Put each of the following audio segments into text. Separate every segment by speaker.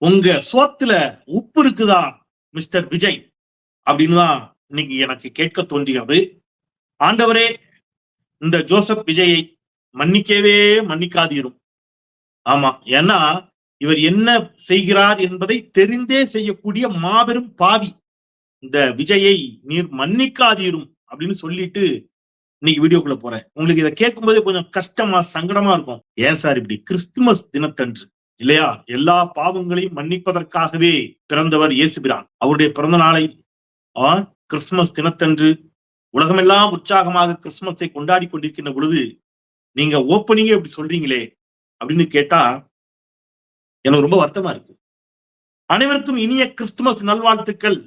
Speaker 1: உங்க சோத்துல உப்பு இருக்குதா மிஸ்டர் விஜய் அப்படின்னு தான் இன்னைக்கு எனக்கு கேட்க தோன்றுகிறது. ஆண்டவரே, இந்த ஜோசப் விஜயை மன்னிக்கவே மன்னிக்காதீரும். ஆமா, ஏன்னா இவர் என்ன செய்கிறார் என்பதை தெரிந்தே செய்யக்கூடிய மாபெரும் பாவி. இந்த விஜயை நீர் மன்னிக்காதீரும் அப்படின்னு சொல்லிட்டு இன்னைக்கு வீடியோக்குள்ள போறேன். உங்களுக்கு இதை கேட்கும் போதே கொஞ்சம் கஷ்டமா சங்கடமா இருக்கும். ஏன் சார் இப்படி? கிறிஸ்துமஸ் தினத்தன்று இல்லையா? எல்லா பாவங்களையும் மன்னிப்பதற்காகவே பிறந்தவர் இயேசுபிரான். அவருடைய பிறந்த நாளை கிறிஸ்துமஸ் தினத்தன்று உலகமெல்லாம் உற்சாகமாக கிறிஸ்துமஸை கொண்டாடி கொண்டிருக்கின்ற பொழுது நீங்க ஓப்பனிங்கே இப்படி சொல்றீங்களே அப்படின்னு கேட்டா எனக்கு ரொம்ப வருத்தமா இருக்கு. அனைவருக்கும் இனிய கிறிஸ்துமஸ் நல்வாழ்த்துக்கள்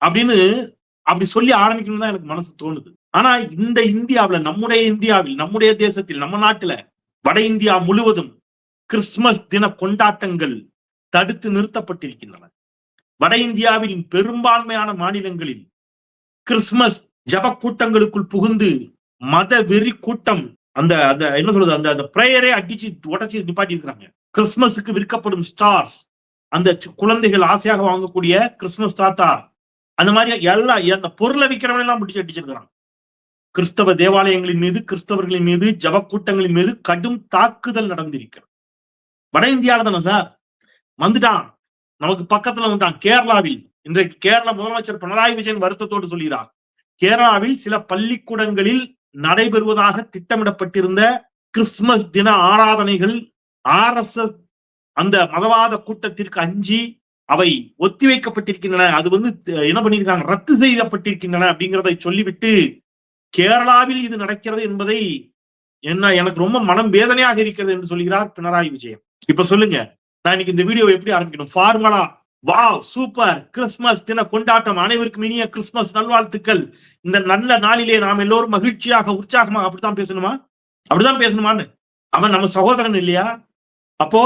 Speaker 1: அப்படின்னு அப்படி சொல்லி ஆரம்பிக்கணும் தான் எனக்கு மனசு தோணுது. ஆனா இந்த இந்தியாவில், நம்முடைய தேசத்தில், நம்ம நாட்டுல, வட இந்தியா முழுவதும் கிறிஸ்துமஸ் தின கொண்டாட்டங்கள் தடுத்து நிறுத்தப்பட்டிருக்கின்றன. வட இந்தியாவின் பெரும்பான்மையான மாநிலங்களில் கிறிஸ்துமஸ் ஜப கூட்டங்களுக்குள் புகுந்து மத வெறி கூட்டம் அந்த என்ன சொல்றது, அந்த பிரேயரே அடிச்சு உடச்சி நிப்பாட்டி இருக்கிறாங்க. கிறிஸ்துமஸுக்கு விற்கப்படும் ஸ்டார்ஸ், அந்த குழந்தைகள் ஆசையாக வாங்கக்கூடிய கிறிஸ்துமஸ் தாத்தா, அந்த மாதிரி அந்த பொருளை விற்கிறவங்க எல்லாம் முடிச்சு அடிச்சிருக்கிறாங்க. கிறிஸ்தவ தேவாலயங்களின் மீது, கிறிஸ்தவர்களின் மீது, ஜப கூட்டங்களின் மீது கடும் தாக்குதல் நடந்திருக்கிறது. வட இந்தியாவில தானே சார் வந்துட்டான், நமக்கு பக்கத்துல வந்துட்டான். கேரளாவில் இன்றைக்கு கேரள முதலமைச்சர் பினராயி விஜயன் வருத்தத்தோடு சொல்கிறார், கேரளாவில் சில பள்ளிக்கூடங்களில் நடைபெறுவதாக திட்டமிடப்பட்டிருந்த கிறிஸ்துமஸ் தின ஆராதனைகள் RSS அந்த மதவாத கூட்டத்திற்கு அஞ்சி அவை ஒத்திவைக்கப்பட்டிருக்கின்றன. அது என்ன பண்ணியிருக்காங்க, ரத்து செய்யப்பட்டிருக்கின்றன அப்படிங்கிறதை சொல்லிவிட்டு கேரளாவில் இது நடக்கிறது என்பதை எனக்கு ரொம்ப மனம் வேதனையாக இருக்கிறது என்று சொல்கிறார் பினராயி விஜயன். இப்ப சொல்லுங்க, நான் இன்னைக்கு இந்த வீடியோ எப்படி ஆரம்பிக்கணும்? ஃபார்மலா, வாவ் சூப்பர், கிறிஸ்துமஸ் தின கொண்டாட்டம், அனைவருக்கும் இனிய கிறிஸ்துமஸ் நல்வாழ்த்துக்கள், இந்த நல்ல நாளிலே நாம் எல்லோரும் மகிழ்ச்சியாக உற்சாகமாக, அப்படித்தான் பேசணுமா? அப்படிதான் பேசணுமான்னு? அவன் நம்ம சகோதரன் இல்லையா? அப்போ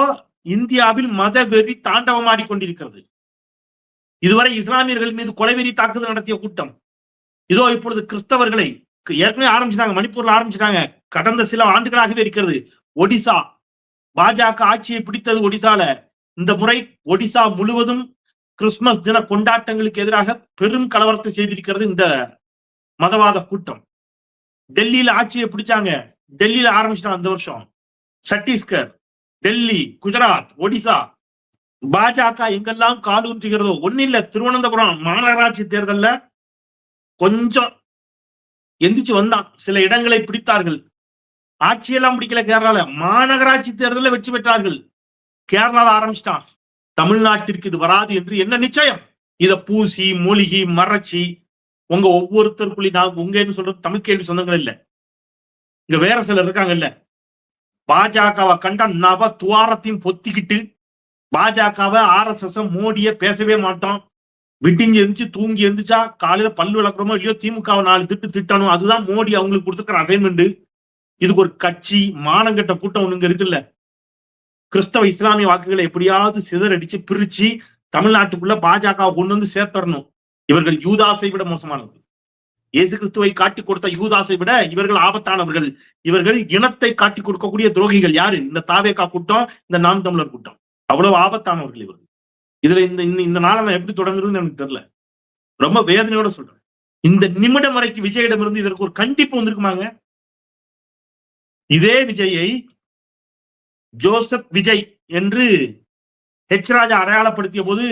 Speaker 1: இந்தியாவில் மத வெறி தாண்டவமாடி கொண்டிருக்கிறது. இதுவரை இஸ்லாமியர்கள் மீது கொலைவெறி தாக்குதல் நடத்திய கூட்டம் இதோ இப்பொழுது கிறிஸ்தவர்களை ஏற்கனவே ஆரம்பிச்சிட்டாங்க. மணிப்பூர்ல ஆரம்பிச்சிட்டாங்க, கடந்த சில ஆண்டுகளாகவே இருக்கிறது. ஒடிசா பாஜக ஆட்சியை பிடித்தது ஒடிசால. இந்த முறை ஒடிசா முழுவதும் கிறிஸ்துமஸ் தின கொண்டாட்டங்களுக்கு எதிராக பெரும் கலவரத்தை செய்திருக்கிறது இந்த மதவாத கூட்டம். டெல்லியில ஆட்சியை பிடிச்சாங்க, டெல்லியில ஆரம்பிச்சிட்டாங்க இந்த வருஷம். சத்தீஸ்கர், டெல்லி, குஜராத், ஒடிசா, பாஜக எங்கெல்லாம் காலூன்றுகிறதோ ஒன்னும் இல்ல. திருவனந்தபுரம் மாநகராட்சி தேர்தல்ல கொஞ்சம் எந்திரிச்சு வந்தான், சில இடங்களை பிடித்தார்கள். ஆட்சியெல்லாம் பிடிக்கல கேரளால, மாநகராட்சி தேர்தலில் வெற்றி பெற்றார்கள். கேரளால ஆரம்பிச்சிட்டான். தமிழ்நாட்டிற்கு இது வராது என்று என்ன நிச்சயம்? இத பூசி மூலிகை மறைச்சி உங்க ஒவ்வொருத்தருக்குள்ளி, நான் உங்கன்னு சொல்றது தமிழ் கேள்வி சொந்தங்கள் இல்ல, இங்க வேற சிலர் இருக்காங்கல்ல. பாஜகவை கண்டா நவ துவாரத்தையும் பொத்திக்கிட்டு, பாஜகவை RSS மோடிய பேசவே மாட்டோம். விட்டிஞ்சு எந்திரிச்சு தூங்கி எந்திரிச்சா காலையில பல்லு விளக்குறோமோ இல்லையோ திமுகவை 4 திட்டு திட்டணும், அதுதான் மோடி அவங்களுக்கு கொடுத்துக்கிற அசைன்மெண்ட். இதுக்கு ஒரு கட்சி மானங்கட்ட கூட்டம் ஒண்ணு இருக்குல்ல. கிறிஸ்தவ இஸ்லாமிய வாக்குகளை எப்படியாவது சிதறடிச்சு பிரிச்சு தமிழ்நாட்டுக்குள்ள பாஜக கொண்டு வந்து சேர்த்தரணும். இவர்கள் யூதாசை விட மோசமானவர்கள். இயேசு கிறிஸ்துவை காட்டி கொடுத்த யூதாசை விட இவர்கள் ஆபத்தானவர்கள். இவர்கள் இனத்தை காட்டி கொடுக்கக்கூடிய துரோகிகள். யாரு? இந்த தாவேகா கூட்டம், இந்த நாம் தமிழர் கூட்டம். அவ்வளவு ஆபத்தானவர்கள் இவர்கள். இதுல இந்த நாளை நான் எப்படி தொடங்குறதுன்னு எனக்கு தெரியல. ரொம்ப வேதனையோட சொல்றேன். இந்த நிமிடம் வரைக்கும் விஜயிடமிருந்து இதற்கு ஒரு கண்டிப்பு வந்திருக்குமாங்க? இதே விஜயை ஜோசப் விஜய் என்று ராஜா அடையாளப்படுத்திய போது,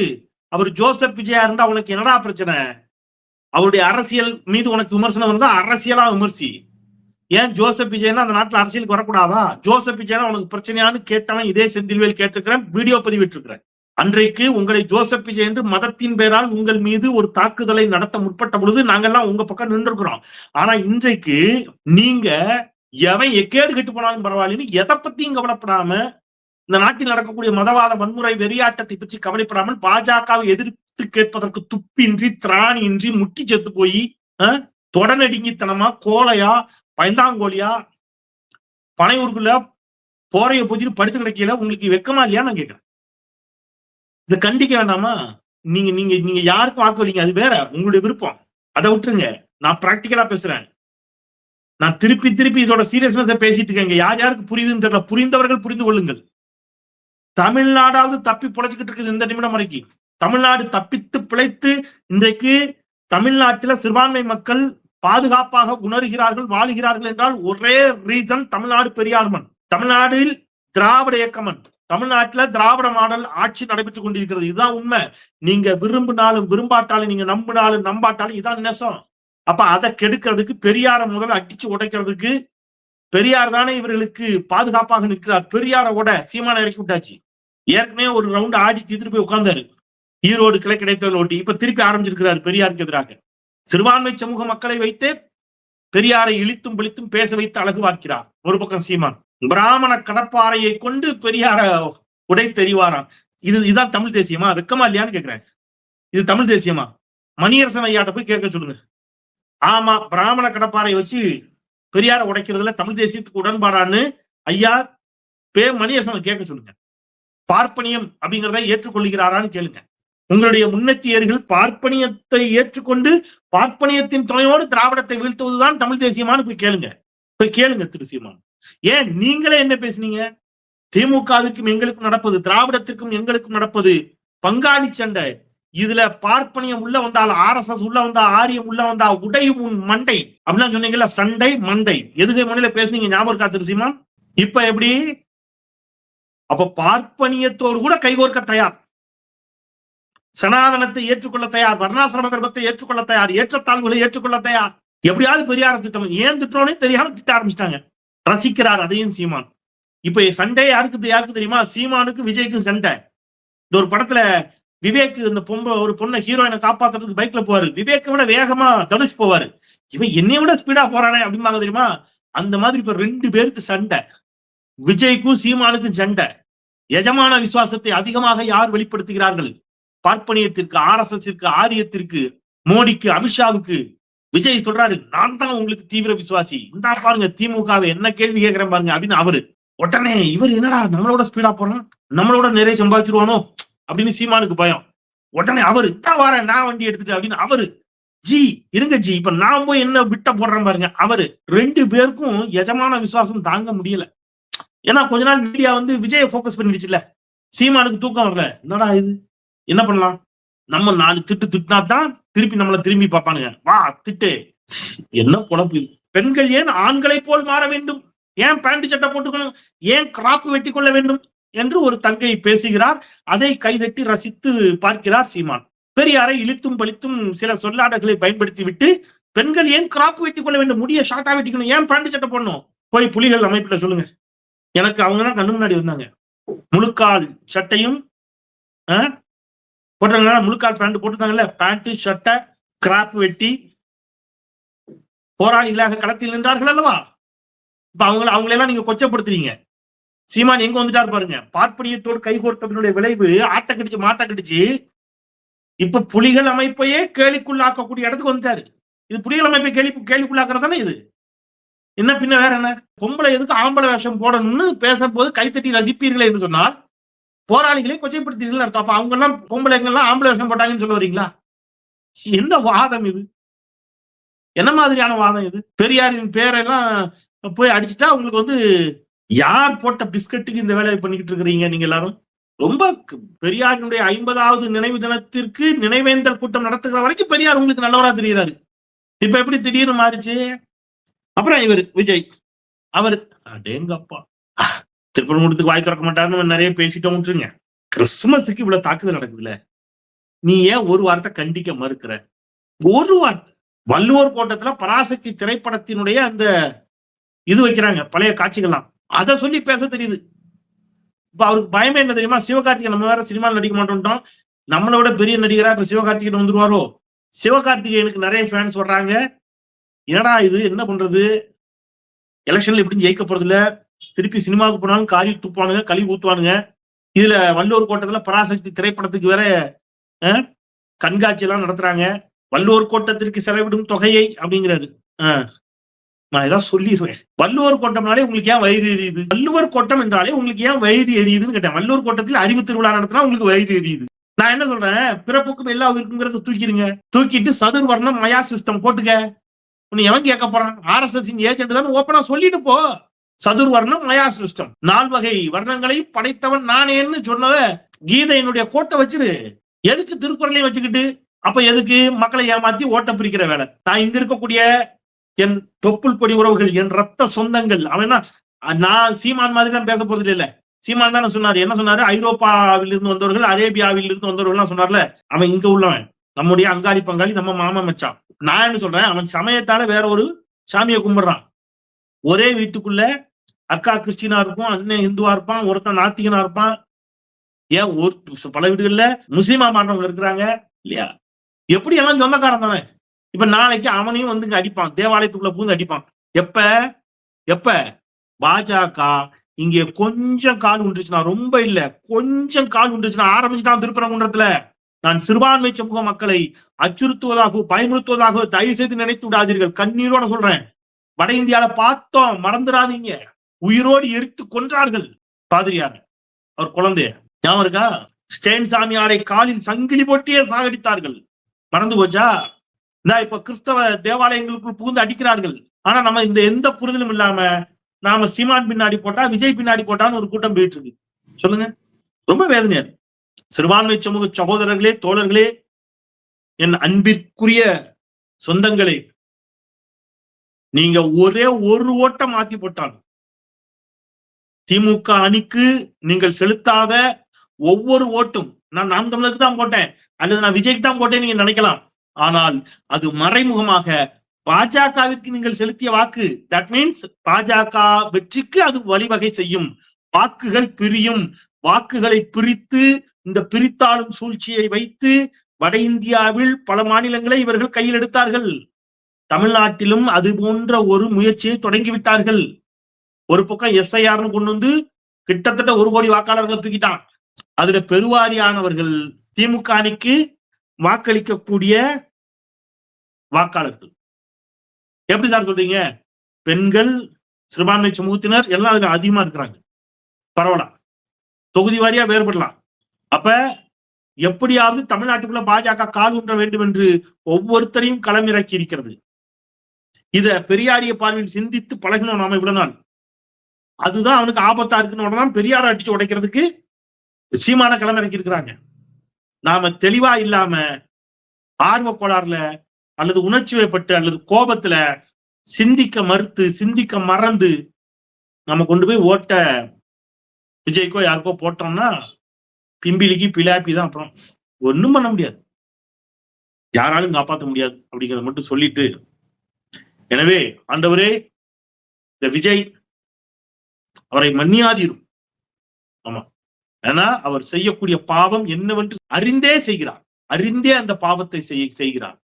Speaker 1: அவர் ஜோசப் விஜயா இருந்தா உனக்கு என்னடா பிரச்சனை? அவருடைய அரசியல் மீது உனக்கு விமர்சனம் இருந்தா அரசியலா விமர்சி. ஏன் ஜோசப் விஜய்னா அந்த நாட்டுல அரசியலுக்கு வரக்கூடாதா? ஜோசப் விஜய்னா உனக்கு பிரச்சனையான்னு கேட்டவன் இதே செந்தில்வேல் கேட்டிருக்கிறேன், வீடியோ பதிவிட்டு இருக்கிறேன். அன்றைக்கு உங்களை ஜோசப் விஜய் என்று மதத்தின் பெயரால் உங்கள் மீது ஒரு தாக்குதலை நடத்த முற்பட்ட பொழுது நாங்கெல்லாம் உங்க பக்கம் நின்றுக்கிறோம். ஆனா இன்றைக்கு நீங்க எவன் எக்கேடு கெட்டு போனாலும் பரவாயில்லன்னு எதை பத்தியும் கவலைப்படாம, இந்த நாட்டில் நடக்கக்கூடிய மதவாத வன்முறை வெறியாட்டத்தை பற்றி கவலைப்படாமல், பாஜகவை எதிர்த்து கேட்பதற்கு துப்பின்றி திராணியின்றி முட்டி செத்து போய் தொடநடுங்கித்தனமா கோலையா பயந்தாங்கோலியா பனையூருக்குள்ள போரைய போச்சுன்னு படுத்து கிடைக்கல. உங்களுக்கு வெக்கமா இல்லையா? நான் கேட்கிறேன். இதை கண்டிக்க வேண்டாமா? நீங்க யாருக்கும் வாக்குவீங்க, அது வேற, உங்களுடைய விருப்பம். அதை விட்டுருங்க. நான் பிராக்டிக்கலா பேசுறேன். நான் திருப்பி இதோட சீரியஸ்னஸ் பேசிட்டு இருக்கேன். யார் யாருக்கு புரியுதுன்னு தெரியல. புரிந்தவர்கள் புரிந்து கொள்ளுங்கள். தமிழ்நாடாவது தப்பி பிழைச்சுக்கிட்டு இருக்குது இந்த நிமிடம் வரைக்கும். தமிழ்நாடு தப்பித்து பிழைத்து இன்றைக்கு தமிழ்நாட்டில சிறுபான்மை மக்கள் பாதுகாப்பாக உணர்கிறார்கள், வாழுகிறார்கள் என்றால் ஒரே ரீசன் தமிழ்நாடு பெரியார்மன், தமிழ்நாட்டில் திராவிட இயக்கமன், தமிழ்நாட்டில திராவிட மாடல் ஆட்சி நடைபெற்றுக் கொண்டிருக்கிறது. இதுதான் உண்மை. நீங்க விரும்பினாலும் விரும்பாட்டாலும், நீங்க நம்பினாலும் நம்பாட்டாலும் இதான் நெசம். அப்ப அதை கெடுக்கிறதுக்கு, பெரியார முதல்ல அடிச்சு உடைக்கிறதுக்கு பெரியார் தானே இவர்களுக்கு பாதுகாப்பாக நிற்கிறார். பெரியாரோட சீமான இறக்கி விட்டாச்சு. ஏற்கனவே ஒரு ரவுண்ட் ஆடி தீர்த்து போய் உட்கார்ந்தாரு ஈரோடு கிளை கிடைத்தவர்கள் ஓட்டி. இப்ப திருப்பி ஆரம்பிச்சிருக்கிறார் பெரியாருக்கு எதிராக. சிறுபான்மை சமூக மக்களை வைத்தே பெரியாரை இழித்தும் பிழித்தும் பேச வைத்து அழகு பார்க்கிறார். ஒரு பக்கம் சீமான் பிராமண கடப்பாறையை கொண்டு பெரியார உடை தெரிவாராம். இதுதான் தமிழ் தேசியமா? வெக்கமா இல்லையான்னு கேட்கிறேன். இது தமிழ் தேசியமா? மணியரசன் ஐயாட்ட போய் கேட்க சொல்லுங்க. ஆமா, பிராமண கடப்பாறையை வச்சு பெரியார உடைக்கிறதுல தமிழ் தேசியத்துக்கு உடன்பாடான்னு ஐயா மணியரசன் கேட்க சொல்லுங்க. பார்ப்பனியம் அப்படிங்கிறத ஏற்றுக்கொள்கிறாரான்னு கேளுங்க. உங்களுடைய முன்னேற்றியர்கள் பார்ப்பனியத்தை ஏற்றுக்கொண்டு பார்ப்பனியத்தின் துணையோடு திராவிடத்தை வீழ்த்துவதுதான் தமிழ் தேசியமானு போய் கேளுங்க திரு சீமான். ஏன் நீங்களே என்ன பேசுனீங்க? திமுகவுக்கும் எங்களுக்கும் நடப்பது, திராவிடத்திற்கும் எங்களுக்கும் நடப்பது பங்காளி சண்டை. இதுல பார்ப்பனியம் உள்ள வந்தால், RSS உள்ள வந்தா, ஆரியம் உள்ள வந்தா உடையும் உன் மண்டை அப்படிலாம் சொன்னீங்கல்ல. சண்டை மண்டை எதுகை முனையில பேசுனீங்க, ஞாபகம் இருக்கா திரு சீமான்? இப்ப எப்படி? அப்ப பார்ப்பனியத்தோடு கூட கைகோர்க்க தயார், சனாதனத்தை ஏற்றுக்கொள்ள தயார், வர்ணாசிரம தர்மத்தை ஏற்றுக்கொள்ள தயார், ஏற்றத்தாழ்வுகளை ஏற்றுக்கொள்ள தயார். எப்படியாவது பெரியார திட்டம், ஏன் திட்டம்னே தெரியாம திட்ட ஆரம்பிச்சிட்டாங்க. ரசிக்கிறார் அதையும் சீமான். இப்ப சண்டை யாருக்கு தெரியுமா? சீமானுக்கு விஜய்க்கும் சண்டை. இந்த ஒரு படத்துல விவேக் இந்த ஒரு பொண்ணை ஹீரோயினை காப்பாத்துறதுக்கு பைக்ல போவாரு. விவேக்கை விட வேகமா தனுஷ் போவாரு. இவன் என்னைய விட ஸ்பீடா போறானே அப்படிம்பாங்க தெரியுமா? அந்த மாதிரி இப்ப 2 பேருக்கு சண்டை. விஜய்க்கும் சீமானுக்கும் சண்டை. எஜமான விசுவாசத்தை அதிகமாக யார் வெளிப்படுத்துகிறார்கள்? பார்ப்பனியத்திற்கு, RSSற்கு, ஆரியத்திற்கு, மோடிக்கு, அமித்ஷாவுக்கு. விஜய் சொல்றாரு, நான் தான் உங்களுக்கு தீவிர விசுவாசி, இந்த பாருங்க திமுகவை என்ன கேள்வி கேட்கிறேன் பாருங்க அப்படின்னு அவரு. உடனே இவர் என்னடா நம்மளோட ஸ்பீடா போறான், நம்மளோட நிறைய சம்பாதிச்சிருவானோ அப்படின்னு சீமானுக்கு பயம். உடனே அவரு தான் வரேன், நான் வண்டி எடுத்துட்டு அப்படின்னு அவரு. இருங்க இப்ப நான் போய் என்ன விட்ட போடுறேன் பாருங்க அவரு. 2 பேருக்கும் எஜமான விசுவாசம் தாங்க முடியல. ஏன்னா கொஞ்ச நாள் மீடியா விஜய போக்கஸ் பண்ணிடுச்சுல. சீமானுக்கு தூக்கம் வரல. என்னடா இது, என்ன பண்ணலாம்? நம்ம 4 திட்டுனா தான் திருப்பி நம்மள திரும்பி பார்ப்பானுங்க. வா திட்டு, என்ன குழப்பு. பெண்கள் ஏன் ஆண்களை போல் மாற வேண்டும்? ஏன் பேண்ட் சட்டை போட்டுக்கணும்? ஏன் கிராப் வெட்டி கொள்ள வேண்டும் என்று ஒரு தங்கை பேசுகிறார். அதை கைதட்டி ரசித்து பார்க்கிறார் சீமான். பெரியாரை இழுத்தும் பழித்தும் சில சொல்லாடல்களை பயன்படுத்தி விட்டு, பெண்கள் ஏன் கிராப் வெட்டி கொள்ள வேண்டும், முடிய ஷார்ட்டா வெட்டிக்கணும், ஏன் பேண்ட் சட்டை போடணும்? போய் புலிகள் அமைப்புல சொல்லுங்க. எனக்கு அவங்கதான் கண்ணு முன்னாடி வந்தாங்க. முழுக்கால் சட்டையும் போட்டாங்க, முழுக்கால் பேண்ட் போட்டுருந்தாங்கல்ல, பேண்ட் சட்டை கிராப் வெட்டி போராளிகளாக களத்தில் நின்றார்கள் அல்லவா? இப்ப அவங்களெல்லாம் நீங்க கொச்சப்படுத்துறீங்க. சீமான் எங்க வந்துட்டாரு பாருங்க. பார்ப்பனியத்தோடு கைகோர்த்ததனுடைய விளைவு ஆட்ட கடிச்சு மாட்ட கடிச்சு இப்ப புலிகள் அமைப்பையே கேலிக்குள்ளாக்கக்கூடிய இடத்துக்கு வந்துட்டாரு. இது புலிகள் அமைப்பை கேலிக்குள்ளாக்குறது தானே இது. என்ன பின்ன வேற என்ன? பொம்பளை எதுக்கு ஆம்பளை வேஷம் போடணும்னு பேசும்போது கைத்தட்டி ரசிப்பீர்களே என்று சொன்னால் போராளிகளை கொச்சைப்படுத்தீர்கள் அர்த்தம். அப்ப அவங்க எல்லாம் பொம்பளைங்கெல்லாம் ஆம்பளை வேஷம் போட்டாங்கன்னு சொல்ல வரீங்களா? என்ன வாதம் இது? என்ன மாதிரியான வாதம் இது? பெரியாரின் பேரெல்லாம் போய் அடிச்சுட்டா உங்களுக்கு யார் போட்ட பிஸ்கட்டுக்கு இந்த வேலையை பண்ணிக்கிட்டு இருக்கிறீங்க நீங்க எல்லாரும்? ரொம்ப பெரியாரினுடைய 50வது நினைவு தினத்திற்கு நினைவேந்தல் கூட்டம் நடத்துகிற வரைக்கும் பெரியார் உங்களுக்கு நல்லவரா தெரிகிறாரு. இப்ப எப்படி திடீர்னு மாறிச்சு? அப்புறம் இவர் விஜய் அவர் அடேங்கப்பா திருப்பரங்குன்றத்துக்கு வாய் திறக்க மாட்டாருன்னு நிறைய பேசிட்டோம். விட்டுருங்க. கிறிஸ்துமஸுக்கு இவ்வளவு தாக்குதல் நடக்குதுல்ல, நீ ஏன் ஒரு வார்த்தை கண்டிக்க மறுக்கிற? ஒரு வார்த்தை. வள்ளுவர் கோட்டத்துல பராசக்தி திரைப்படத்தினுடைய அந்த இது வைக்கிறாங்க, பழைய காட்சிகள்லாம், அதை சொல்லி பேச தெரியுது. இப்ப அவருக்கு பயமே என்ன தெரியுமா? சிவகார்த்திகேயன் நம்ம வேற சினிமாவில் நடிக்க மாட்டோம்ட்டோம், நம்மளை விட பெரிய நடிகரா இப்ப சிவகார்த்திகேயன் வந்துருவாரோ? சிவகார்த்திகேயனுக்கு நிறைய ஃபேன்ஸ் வர்றாங்க. என்னடா இது, என்ன பண்றது? எலெக்ஷன்ல எப்படி ஜெயிக்க போறது இல்ல, திருப்பி சினிமாவுக்கு போனாலும் காரி துப்பானுங்க, கழி ஊத்துவானுங்க. இதுல வள்ளுவர் கோட்டத்துல பராசக்தி திரைப்படத்துக்கு வேற கண்காட்சி எல்லாம் நடத்துறாங்க. வள்ளுவர் கோட்டத்திற்கு செலவிடும் தொகையை அப்படிங்கிறாரு. நான் ஏதாவது சொல்லிடுவேன். வள்ளுவர் கோட்டம்னாலே உங்களுக்கு ஏன் வயிறு எரியுது? வள்ளுவர் கோட்டம் என்றாலே உங்களுக்கு ஏன் வயிறு எரியுதுன்னு கேட்டேன். வள்ளுவர் கோட்டத்தில் அறிவு திருவிழா நடத்தினா உங்களுக்கு வயிறு எரியுது. நான் என்ன சொல்றேன், பிறப்புக்கும் எல்லா உயிருக்குங்கிறத தூக்கிடுங்க. தூக்கிட்டு சதுர்வர்ணம் மயா சிஸ்டம் போட்டுக்க. உன்னை எவன் கேட்க போறான்? RSS ஏஜென்ட் தானே, ஓப்பனா சொல்லிட்டு போ. சதுர்வர்ணம் மயா சிருஷ்டம், 4 வகை வர்ணங்களை படைத்தவன் நானேன்னு சொன்னத கீதையினுடைய கோட்டை வச்சிரு. எதுக்கு திருக்குறளையும் வச்சுக்கிட்டு அப்ப எதுக்கு மக்களை ஏமாத்தி ஓட்ட பிரிக்கிற வேலை? நான் இங்க இருக்கக்கூடிய என் தொப்புள் கொடி உறவுகள், என் ரத்த சொந்தங்கள், அவன் நான் சீமான் மாதிரி தான் பேச போறது இல்ல. சீமான் தானே சொன்னாரு, என்ன சொன்னாரு, ஐரோப்பாவில் இருந்து வந்தவர்கள், அரேபியாவில் இருந்து வந்தவர்கள் சொன்னார்ல. அவன் இங்க உள்ளவன், நம்முடைய அங்காளி பங்காளி, நம்ம மாமா மச்சான். நான் என்ன சொல்றேன், அவன் சமயத்தால வேற ஒரு சாமியை கும்பிடுறான். ஒரே வீட்டுக்குள்ள அக்கா கிறிஸ்டினா இருக்கும், அண்ணன் இந்துவா இருப்பான், ஒருத்தன் நாத்திகனா இருப்பான். ஏன் பல வீடுகள்ல முஸ்லீமா மாற்றவங்க இருக்கிறாங்க இல்லையா? எப்படி எல்லாம் சொந்தக்காரன் தானே. இப்ப நாளைக்கு அவனையும் வந்து இங்க அடிப்பான், தேவாலயத்துக்குள்ள பூந்து அடிப்பான். எப்ப பாஜக இங்க கொஞ்சம் கால் உண்டுச்சுன்னா, ரொம்ப இல்ல கொஞ்சம் கால் உண்டுச்சுன்னா ஆரம்பிச்சுட்டான் திருப்பரங்குன்றத்துல. நான் சிறுபான்மை சமூக மக்களை அச்சுறுத்துவதாகவோ பயமுறுத்துவதாகவோ தயவு செய்து நினைத்து விடாதீர்கள். கண்ணீரோட சொல்றேன். வட இந்தியால பார்த்தோம், மறந்துடாதீங்க. உயிரோடு எரித்து கொன்றார்கள் பாதிரியார், அவர் குழந்தைய. ஞாபகம் இருக்கா? ஸ்டேன் சாமியாரை காலில் சங்கிலி போட்டியே சாகடித்தார்கள். மறந்து போச்சா? இப்ப கிறிஸ்தவ தேவாலயங்களுக்குள் புகுந்து அடிக்கிறார்கள். ஆனா நம்ம இந்த எந்த புரிதலும் இல்லாம நாம சீமான் பின்னாடி போட்டா, விஜய் பின்னாடி போட்டான்னு ஒரு கூட்டம் போயிட்டு இருக்கு. சொல்லுங்க, ரொம்ப வேதனையா. சிறுபான்மை சமூக சகோதரர்களே, தோழர்களே, என் அன்பிற்குரிய சொந்தங்களே, நீங்க ஒரே ஒரு ஓட்டம் மாத்தி போட்டாலும் திமுக அணிக்கு நீங்கள் செலுத்தாத ஒவ்வொரு ஓட்டும், நான் நாம் தமிழருக்கு தான் போட்டேன் அல்லது நான் விஜய்க்கு தான் போட்டேன் நீங்க நினைக்கலாம். ஆனால் அது மறைமுகமாக பாஜகவிற்கு நீங்கள் செலுத்திய வாக்கு. தட் மீன்ஸ் பாஜக வெற்றிக்கு அது வழிவகை செய்யும். வாக்குகள் பிரியும். வாக்குகளை பிரித்து, இந்த பிரித்தாளும் சூழ்ச்சியை வைத்து வட இந்தியாவில் பல மாநிலங்களை இவர்கள் கையில் எடுத்தார்கள். தமிழ்நாட்டிலும் அது போன்ற ஒரு முயற்சியை தொடங்கிவிட்டார்கள். ஒரு பக்கம் SIRனு கொண்டு வந்து கிட்டத்தட்ட 1 கோடி வாக்காளர்களை தூக்கிட்டான். அதுல பெருவாரியானவர்கள் திமுக அணிக்கு வாக்களிக்கக்கூடிய வாக்காளர்கள். எப்படி சார் சொல்றீங்க? பெண்கள், சிறுபான்மை சமூகத்தினர் எல்லாம் அதுல அதிகமா இருக்கிறாங்க. பரவலாம், தொகுதி வாரியா வேறுபடலாம். அப்ப எப்படியாவது தமிழ்நாட்டுக்குள்ள பாஜக கால் ஊன்ற வேண்டும் என்று ஒவ்வொருத்தரையும் களமிறக்கி இருக்கிறது. இத பெரியாரிய பார்வையில் சிந்தித்து பழகணும் நாம இவ்வளவு நாள். அதுதான் அவனுக்கு ஆபத்தா இருக்குன்னு பெரியார அடிச்சு உடைக்கிறதுக்கு சீமான களமிறக்கி இருக்கிறாங்க. நாம தெளிவா இல்லாம ஆர்வ கோளாறுல அல்லது உணர்ச்சி வயப்பட்டு அல்லது கோபத்துல சிந்திக்க மறுத்து, சிந்திக்க மறந்து நம்ம கொண்டு போய் ஓட்ட விஜய்க்கோ யாருக்கோ போட்டோம்னா பிம்பிலிக்கு பிலாப்பி தான். அப்புறம் ஒண்ணும் பண்ண முடியாது, யாராலும் காப்பாற்ற முடியாது அப்படிங்கிறத மட்டும் சொல்லிட்டு, எனவே ஆண்டவரே, இந்த விஜய் அவரை மன்னியாதீரும். ஆமா, ஏன்னா அவர் செய்யக்கூடிய பாவம் என்னவென்று அறிந்தே செய்கிறார். அறிந்தே அந்த பாவத்தை செய்கிறார்.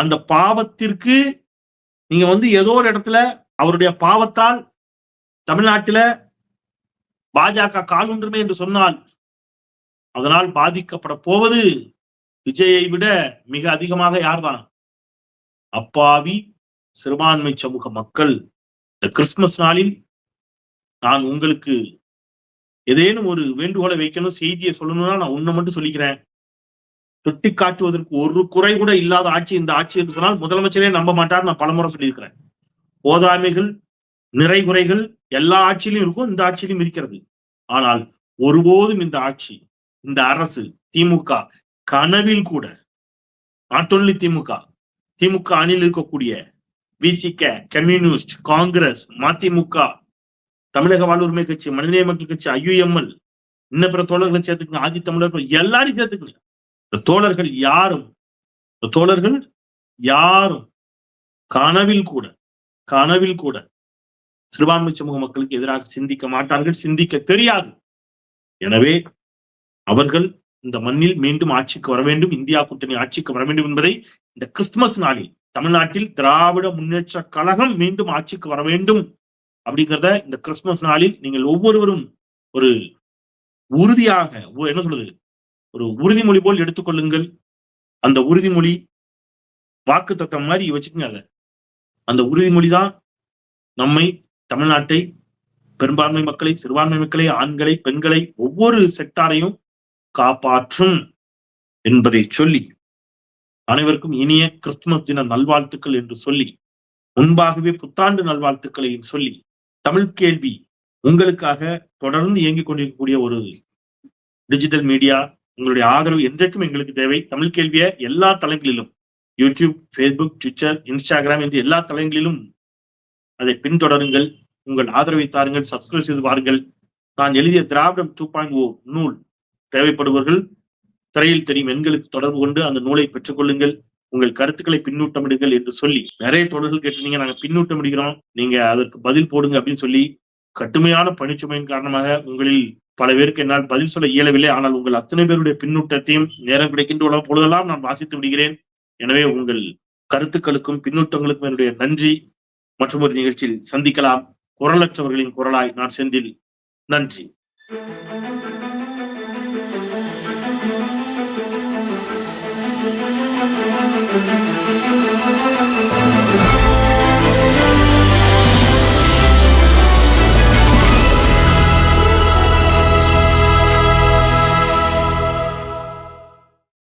Speaker 1: அந்த பாவத்திற்கு நீங்க வந்து ஏதோ ஒரு இடத்துல அவருடைய பாவத்தால் தமிழ்நாட்டில பாஜக காலூன்றுமே என்று சொன்னால், அதனால் பாதிக்கப்பட போவது விஜயை விட மிக அதிகமாக யார்தான்? அப்பாவி சிறுபான்மை சமூக மக்கள். இந்த கிறிஸ்துமஸ் நாளில் நான் உங்களுக்கு ஏதேனும் ஒரு வேண்டுகோளை வைக்கணும், செய்தியை சொல்லணும்னா நான் ஒண்ணு மட்டும் சொல்லிக்கிறேன். சுட்டி காட்டுவதற்கு ஒரு குறை கூட இல்லாத ஆட்சி இந்த ஆட்சி என்று சொன்னால் முதலமைச்சரே நம்ப மாட்டார். நான் பலமுறை சொல்லியிருக்கிறேன். போதாமைகள், நிறை குறைகள் எல்லா ஆட்சியிலும் இருக்கும், இந்த ஆட்சியிலும் இருக்கிறது. ஆனால் ஒருபோதும் இந்த ஆட்சி, இந்த அரசு, திமுக கனவில் கூட, நாட் ஒன்லி திமுக அணியில் இருக்கக்கூடிய விசிக, கம்யூனிஸ்ட், காங்கிரஸ், மதிமுக, தமிழக வாழ்வுரிமை கட்சி, மனிதநேய மக்கள் கட்சி, IUML, இன்னும் பிற தோழர்களை சேர்த்துக்கங்க, ஆதி தமிழர்கள் எல்லாரையும் சேர்த்துக்கங்க. தோழர்கள் யாரும் கனவில் கூட சிறுபான்மை சமூக மக்களுக்கு எதிராக சிந்திக்க மாட்டார்கள், சிந்திக்க தெரியாது. எனவே அவர்கள் இந்த மண்ணில் மீண்டும் ஆட்சிக்கு வர வேண்டும், இந்தியா கூட்டணி ஆட்சிக்கு வர வேண்டும் என்பதை இந்த கிறிஸ்துமஸ் நாளில் தமிழ்நாட்டில் திராவிட முன்னேற்ற கழகம் மீண்டும் ஆட்சிக்கு வர வேண்டும் அப்படிங்கிறத இந்த கிறிஸ்துமஸ் நாளில் நீங்கள் ஒவ்வொருவரும் ஒரு உறுதியாக, என்ன சொல்றது, ஒரு உறுதிமொழி போல் எடுத்துக்கொள்ளுங்கள். அந்த உறுதிமொழி வாக்கு தத்தம் மாதிரி வச்சுக்கோங்க. அந்த உறுதிமொழி தான் நம்மை, தமிழ்நாட்டை, பெரும்பான்மை மக்களை, சிறுபான்மை மக்களை, ஆண்களை, பெண்களை, ஒவ்வொரு செக்டாரையும் காப்பாற்றும் என்பதை சொல்லி, அனைவருக்கும் இனிய கிறிஸ்துமஸ் தின நல்வாழ்த்துக்கள் என்று சொல்லி, முன்பாகவே புத்தாண்டு நல்வாழ்த்துக்களையும் சொல்லி, தமிழ் கேள்வி உங்களுக்காக தொடர்ந்து இயங்கிக் கொண்டிருக்கக்கூடிய ஒரு டிஜிட்டல் மீடியா. உங்களுடைய ஆதரவு என்றைக்கும் எங்களுக்கு தேவை. தமிழ் கேள்வியை எல்லா தளங்களிலும், யூடியூப், ஃபேஸ்புக், ட்விட்டர், இன்ஸ்டாகிராம் என்று எல்லா தளங்களிலும் அதை பின்தொடருங்கள். உங்கள் ஆதரவை தாருங்கள், சப்ஸ்கிரைப் செய்து பாருங்கள். நான் எழுதிய திராவிடம் 2.0 நூல் தேவைப்படுபவர்கள் திரையில் தெரியும் எண்களுக்கு தொடர்பு கொண்டு அந்த நூலை பெற்றுக் கொள்ளுங்கள். உங்கள் கருத்துக்களை பின்னூட்டமிடுங்கள் என்று சொல்லி நிறைய தொடர்கள் கேட்டிருந்தீங்க. நாங்க பின்னூட்டமிடுகிறோம், நீங்க அதற்கு பதில் போடுங்க அப்படின்னு சொல்லி கடுமையான பணிச்சுமையின் காரணமாக உங்களில் பல பேருக்கு என்னால் பதில் சொல்ல இயலவில்லை. ஆனால் உங்கள் அத்தனை பேருடைய பின்னூட்டத்தையும் நேரம் கிடைக்கின்ற பொழுதெல்லாம் நான் வாசித்து விடுகிறேன். எனவே உங்கள் கருத்துக்களுக்கும் பின்னூட்டங்களுக்கும் என்னுடைய நன்றி. மற்றும் ஒரு நிகழ்ச்சியில் சந்திக்கலாம். குரலற்றவர்களின் குரலாய் நான் செந்தில். நன்றி. Thank you.